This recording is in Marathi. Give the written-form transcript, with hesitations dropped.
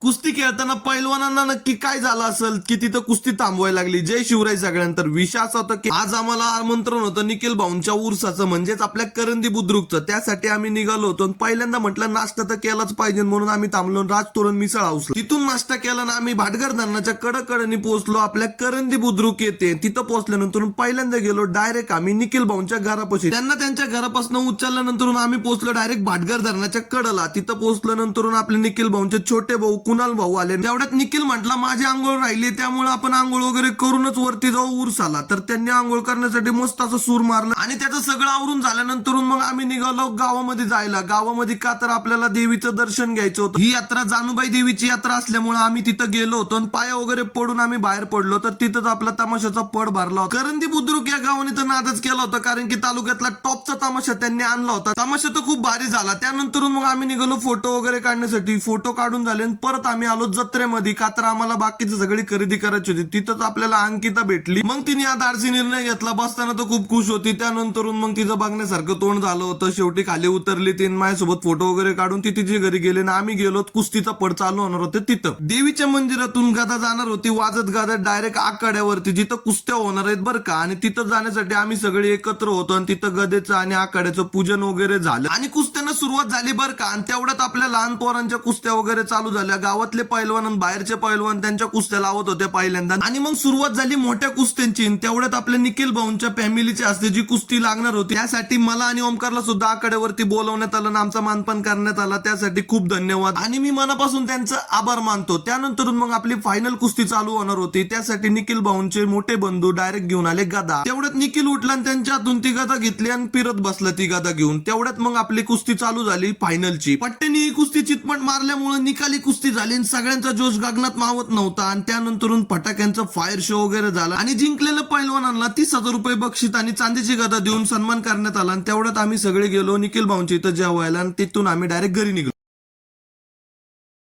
कुस्ती खेळताना पैलवानांना नक्की काय झालं असेल की तिथं कुस्ती थांबवायला लागली. जय शिवराय सगळ्यांतर. विषय असा होता की आज आम्हाला आमंत्रण होतं निखिल भाऊंच्या उरसाचं, म्हणजेच आपल्या करंदी बुद्रुकचं. त्यासाठी आम्ही निघालो होतो. पहिल्यांदा म्हटलं नाश्ता तर केलाच पाहिजे म्हणून आम्ही थांबलो. राजतोरण मिसळ हाऊस तिथून नाश्ता केला ना आम्ही भाटघर धरणाच्या कडकडनी पोहोचलो आपल्या करंदी बुद्रुक येते. तिथं पोहोचल्यानंतर पहिल्यांदा गेलो डायरेक्ट आम्ही निखिल भाऊंच्या घरापाशी. त्यांना त्यांच्या घरापासून उचलल्यानंतर आम्ही पोहोचलो डायरेक्ट भाटघर धरणाच्या कडला. तिथं पोहोचल्यानंतर आपले निखिल भाऊंचे छोटे भाऊ कुणाल भाऊ आले. तेवढ्यात निखिल म्हटला माझी आंघोळ राहिली, त्यामुळे आपण आंघोळ वगैरे करूनच वरती जाऊ उर्स आला. तर त्यांनी आंघोळ करण्यासाठी मस्त असं सूर मारलं आणि त्याचं सगळं आवरून झाल्यानंतर मग आम्ही निघालो गावामध्ये जायला. गावामध्ये का तर आपल्याला देवीचं दर्शन घ्यायचं होतं. ही यात्रा जानुबाई देवीची यात्रा असल्यामुळे आम्ही तिथं गेलो होतो आणि पाया वगैरे पडून आम्ही बाहेर पडलो. तर तिथंच आपला तमाशाचा पड भरला होता. करंदी बुद्रुक या गावाने तर नादच केला होता, कारण की तालुक्यातला टॉपचा तमाशा त्यांनी आणला होता. तमाशा तर खूप भारी झाला. त्यानंतर मग आम्ही निघालो फोटो वगैरे काढण्यासाठी. फोटो काढून झाले परत आम्ही आलो जत्रेमध्ये, का तर आम्हाला बाकीची सगळी खरेदी करायची होती. तिथंच आपल्याला अंकिता भेटली. मग तिने या धाडसी निर्णय घेतला. बसताना तर खूप खुश होती. त्यानंतर मग तिचं बघण्यासारखं तोंड झालं होतं. शेवटी खाली उतरली. तिने माझ्यासोबत फोटो वगैरे काढून ती तिची घरी गेली ना आम्ही गेलो. कुस्तीचा पड चालू होणार होते तिथं. देवीच्या मंदिरातून गदा जाणार होती वाजत गाजत डायरेक्ट आखाड्यावरती, जिथं कुस्त्या होणार आहेत बरं का. आणि तिथं जाण्यासाठी आम्ही सगळे एकत्र होतो आणि तिथं गदेचं आणि आखाड्याचं पूजन वगैरे झालं आणि कुस्त्यांना सुरुवात झाली बरं का. आणि तेवढ्यात आपल्या लहान पोरांच्या कुस्त्या वगैरे चालू झाल्या. गावातले पैलवान आणि बाहेरचे पैलवान त्यांच्या कुस्त्या लावत होते पहिल्यांदा. आणि मग सुरुवात झाली मोठ्या कुस्त्यांची. तेवढ्यात आपल्या निखिल भाऊंच्या फॅमिलीच्या हस्ते जी कुस्ती लागणार होती त्यासाठी मला आणि ओमकारला सुद्धा आखाड्यावरती बोलवण्यात आलं आणि आमचा मानपान करण्यात आला. त्यासाठी खूप धन्यवाद आणि मी मनापासून त्यांचं आभार मानतो. त्यानंतर मग आपली फायनल कुस्ती चालू होणार होती. त्यासाठी निखिल भाऊंचे मोठे बंधू डायरेक्ट घेऊन आले गदा. तेवढ्यात निखिल उठला आणि त्यांच्या हातून ती गदा घेतली आणि फिरत बसला ती गदा घेऊन. तेवढ्यात मग आपली कुस्ती चालू झाली फायनलची. पट्ट्यानी ही कुस्ती चितपट मारल्यामुळे निकाली कुस्ती झाली. सगळ्यांचा जोश गगनात मावत नव्हता. आणि त्यानंतर फटाक्यांचा फायर शो वगैरे झाला आणि जिंकलेल्या पैलवानांना 30,000 रुपये बक्षीस आणि चांदीची गदा देऊन सन्मान करण्यात आला. आणि तेवढ्यात आम्ही सगळे गेलो निखिल भाऊंच्या इथं जेवायला आणि तिथून आम्ही डायरेक्ट घरी निघलो.